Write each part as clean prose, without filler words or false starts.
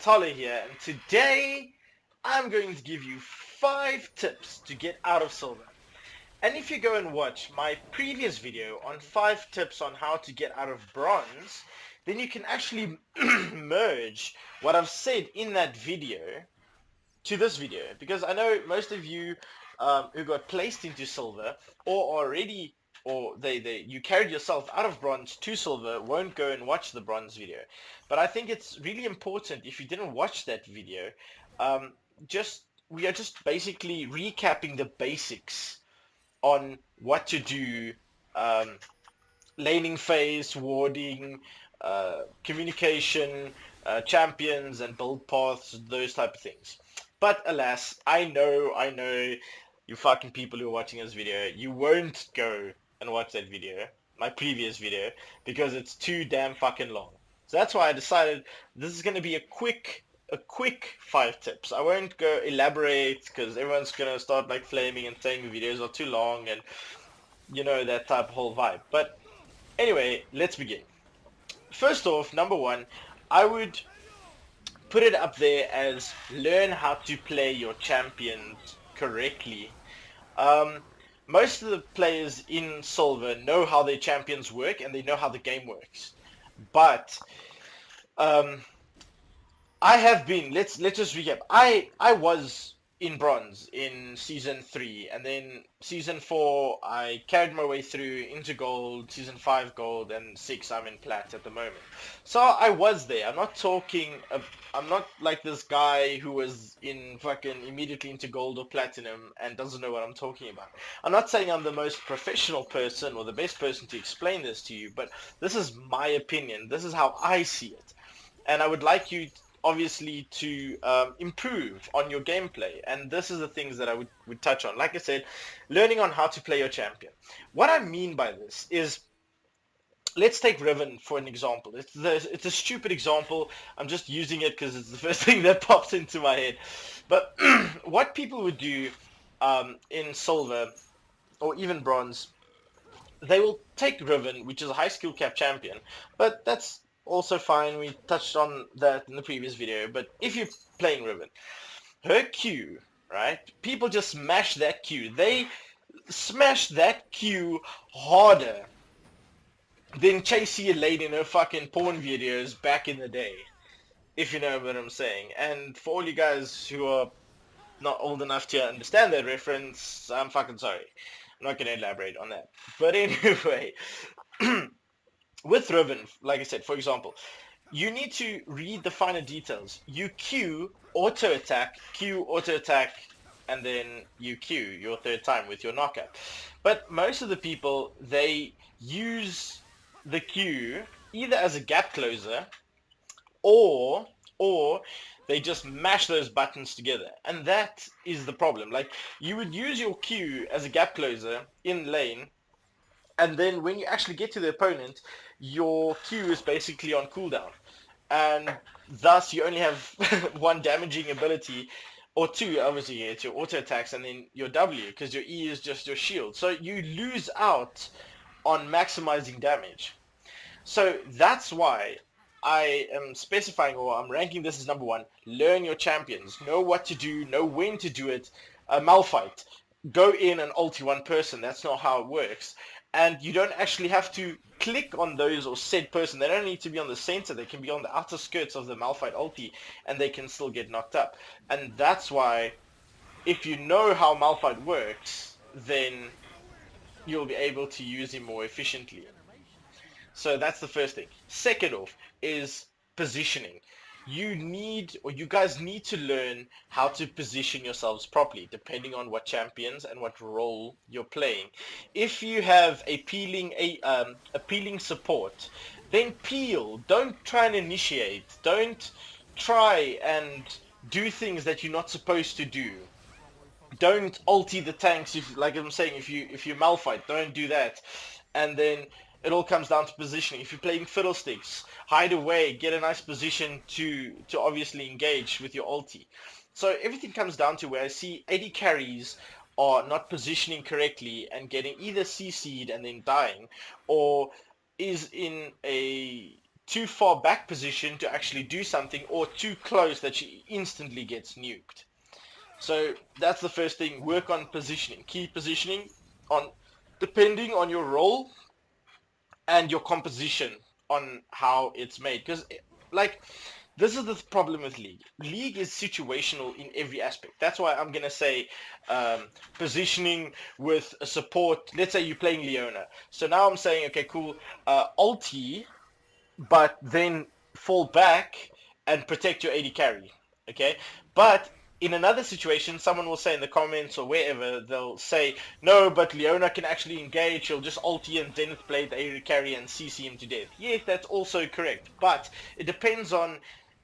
Tala here, and today I'm going to give you 5 tips to get out of silver. And if you go and watch my previous video on 5 tips on how to get out of bronze, then you can actually merge what I've said in that video to this video, because I know most of you who got placed into silver or already or you carried yourself out of bronze to silver won't go and watch the bronze video. But I think it's really important, if you didn't watch that video, um, just we are just basically recapping the basics on what to do, um, laning phase, warding, communication, champions and build paths, those type of things. But alas, I know, you fucking people who are watching this video, you won't go and watch that video, my previous video, because it's too damn fucking long. So that's why I decided this is going to be a quick 5 tips. I won't go elaborate because everyone's going to start like flaming and saying the videos are too long and you know that type of whole vibe. But anyway, let's begin. First off, number 1, I would put it up there as learn how to play your champions correctly. Um, Most of the players in Silver know how their champions work and they know how the game works. But um, I have been, let's just recap. I was in bronze in season 3, and then season 4 I carried my way through into gold, season 5 gold, and 6 I'm in plat at the moment. So I was there. I'm not like this guy who was in fucking immediately into gold or platinum and doesn't know what I'm talking about. I'm not saying I'm the most professional person or the best person to explain this to you, but this is my opinion. This is how I see it. And I would like you obviously to improve on your gameplay, and this is the things that I would touch on. Like I said, learning on how to play your champion. What I mean by this is, let's take Riven for an example. It's a stupid example. I'm just using it because it's the first thing that pops into my head. But what people would do in silver or even bronze, they will take Riven, which is a high skill cap champion, but that's also fine. We touched on that in the previous video. But if you're playing Riven, her Q, right? People just smash that Q. They smash that Q harder than Chasey Lane in her fucking porn videos back in the day, if you know what I'm saying. And for all you guys who are not old enough to understand that reference, I'm fucking sorry. I'm not going to elaborate on that. But anyway, with Riven, like I said, for example, you need to read the finer details. You auto attack, and then you Q your third time with your knockup. But most of the people, they use the Q either as a gap closer or they just mash those buttons together. And that is the problem. Like, you would use your Q as a gap closer in lane, and then when you actually get to the opponent, your Q is basically on cooldown. And thus you only have one damaging ability, or 2, obviously. It's your auto attacks and then your W, because your E is just your shield. So you lose out on maximizing damage. So that's why I am specifying, or I'm ranking this as number 1. Learn your champions. Know what to do. Know when to do it. Malphite. Go in and ulti one person. That's not how it works. And you don't actually have to click on those or said person. They don't need to be on the center. They can be on the outer skirts of the Malphite ulti, and they can still get knocked up. And that's why, if you know how Malphite works, then you'll be able to use him more efficiently. So that's the first thing. Second off is positioning. You guys need to learn how to position yourselves properly, depending on what champions and what role you're playing. If you have a peeling support, then peel. Don't try and initiate. Don't try and do things that you're not supposed to do. Don't ulti the tanks. If, like I'm saying, if you Malphite, don't do that. And then it all comes down to positioning. If you're playing fiddlesticks, hide away, get a nice position to obviously engage with your ulti. So everything comes down to where I see AD carries are not positioning correctly and getting either CC'd and then dying, or is in a too far back position to actually do something, or too close that she instantly gets nuked. So that's the first thing. Work on positioning. Key positioning on depending on your role and your composition on how it's made. Because like this is the problem with League. League is situational in every aspect. That's why I'm gonna say positioning with a support. Let's say you're playing Leona. So now I'm saying, okay, cool, ulti, but then fall back and protect your AD carry. Okay, but in another situation, someone will say in the comments or wherever, they'll say, no, but Leona can actually engage, she'll just ulti and Zenith Blade the AD carry and CC him to death. Yes, that's also correct, but it depends on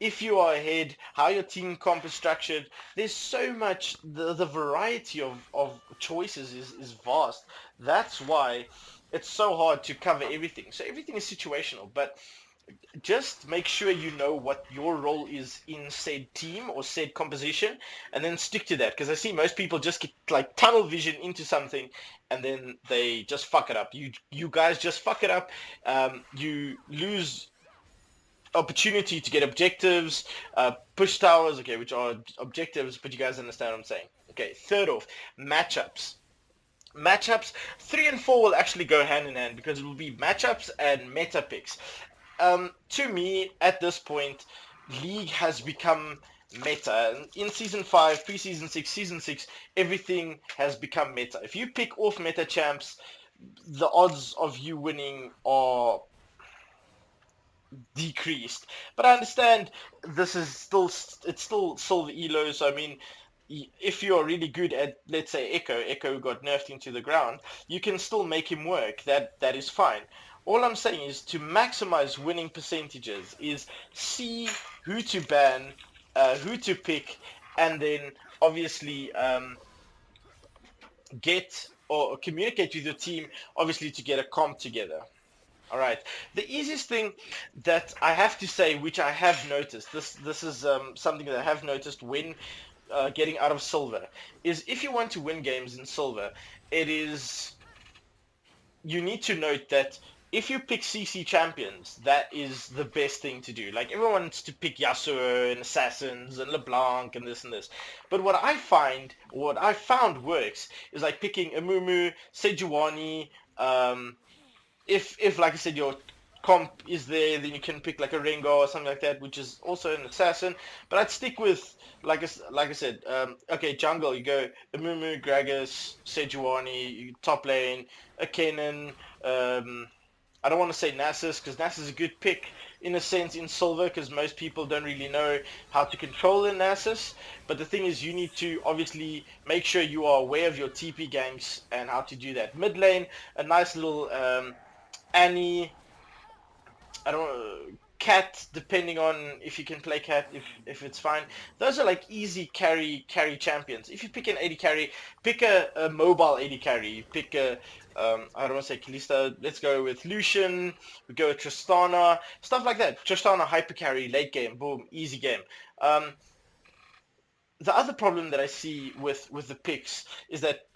if you are ahead, how your team comp is structured. There's so much, the variety of choices is vast. That's why it's so hard to cover everything. So everything is situational, but just make sure you know what your role is in said team or said composition, and then stick to that. Because I see most people just get like tunnel vision into something, and then they just fuck it up. You guys just fuck it up. You lose opportunity to get objectives, push towers, okay, which are objectives, but you guys understand what I'm saying. Okay, third off, matchups. Matchups 3 and 4 will actually go hand in hand because it will be matchups and meta picks. To me, at this point, League has become meta. In Season 5, Pre-Season 6, Season 6, everything has become meta. If you pick off meta champs, the odds of you winning are decreased. But I understand this is it's still Silver Elo, so I mean, if you're really good at, let's say, Echo got nerfed into the ground, you can still make him work. That is fine. All I'm saying is to maximize winning percentages is see who to ban, who to pick, and then obviously get or communicate with your team, obviously to get a comp together. All right. The easiest thing that I have to say, which I have noticed, this is something that I have noticed when getting out of Silver, is if you want to win games in Silver, you need to note that if you pick CC champions, that is the best thing to do. Like, everyone wants to pick Yasuo and Assassins and LeBlanc and this and this. But what I found works is like picking Amumu, Sejuani, if like I said, your comp is there, then you can pick like a Rengar or something like that, which is also an assassin. But I'd stick with like I said, okay, jungle, you go Amumu, Gragas, Sejuani, top lane, a Kennen. I don't want to say Nasus, because Nasus is a good pick in a sense in Silver, because most people don't really know how to control the Nasus. But the thing is, you need to obviously make sure you are aware of your TP ganks and how to do that. Mid lane, a nice little Annie, I don't know, Cat, depending on if you can play Cat, if it's fine. Those are like easy carry champions. If you pick an AD carry, pick a mobile AD carry. Pick a, I don't want to say Kalista, let's go with Lucian, we go with Tristana, stuff like that. Tristana hyper carry, late game, boom, easy game. The other problem that I see with the picks is that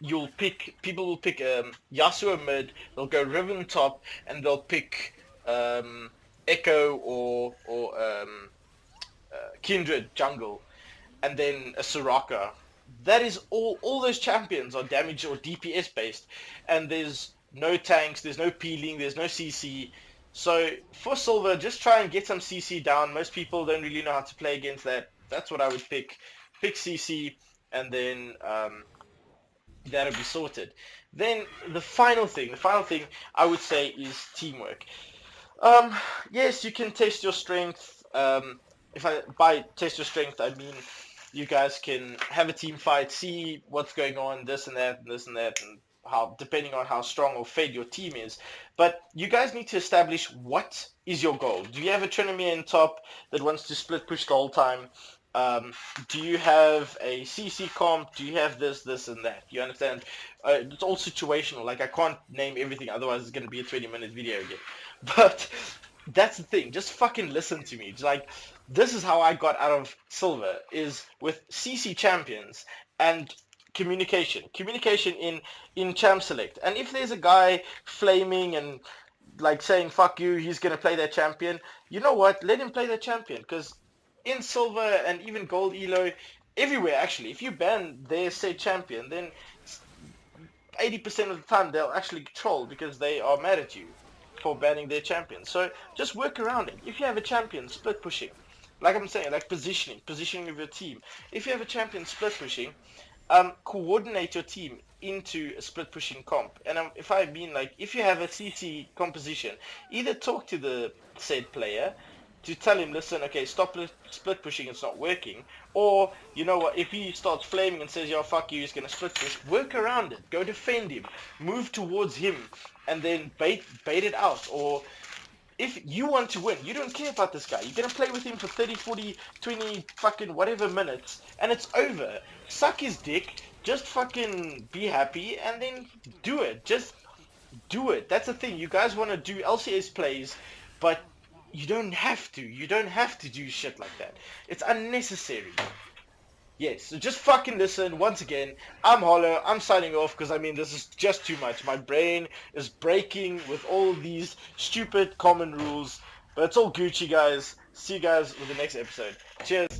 people will pick Yasuo mid, they'll go Riven top, and they'll pick Echo or Kindred jungle, and then a Soraka. That is all those champions are damage or DPS based, and there's no tanks, there's no peeling, there's no CC. So for Silver, just try and get some CC down. Most people don't really know how to play against that. That's what I would pick. Pick CC, and then that'll be sorted. Then the final thing I would say is teamwork. Yes, you can test your strength. By test your strength, I mean you guys can have a team fight, see what's going on, this and that, and this and that, and how, depending on how strong or fed your team is. But you guys need to establish what is your goal. Do you have a Trinity in top that wants to split push the whole time? Do you have a CC comp? Do you have this, and that? You understand? It's all situational. Like, I can't name everything, otherwise it's going to be a 20-minute video again. But that's the thing. Just fucking listen to me. It's like, this is how I got out of Silver, is with CC champions and communication in champ select. And if there's a guy flaming and like saying fuck you, he's gonna play that champion. You know what? Let him play that champion, because in silver and even gold elo, everywhere actually, if you ban their said champion, then 80% of the time they'll actually troll because they are mad at you for banning their champion. So just work around it. If you have a champion split pushing, like I'm saying, like positioning of your team. If you have a champion split pushing, coordinate your team into a split pushing comp. And if I mean like, if you have a CC composition, either talk to the said player to tell him, listen, okay, stop split pushing, it's not working. Or, you know what, if he starts flaming and says, yo, fuck you, he's going to split push, work around it. Go defend him. Move towards him. And then bait it out. Or if you want to win, you don't care about this guy. You're going to play with him for 30, 40, 20, fucking whatever minutes. And it's over. Suck his dick. Just fucking be happy. And then do it. Just do it. That's the thing. You guys want to do LCS plays, but you don't have to. You don't have to do shit like that. It's unnecessary. Yes, so just fucking listen. Once again, I'm Hollow. I'm signing off because, I mean, this is just too much. My brain is breaking with all these stupid common rules. But it's all Gucci, guys. See you guys with the next episode. Cheers.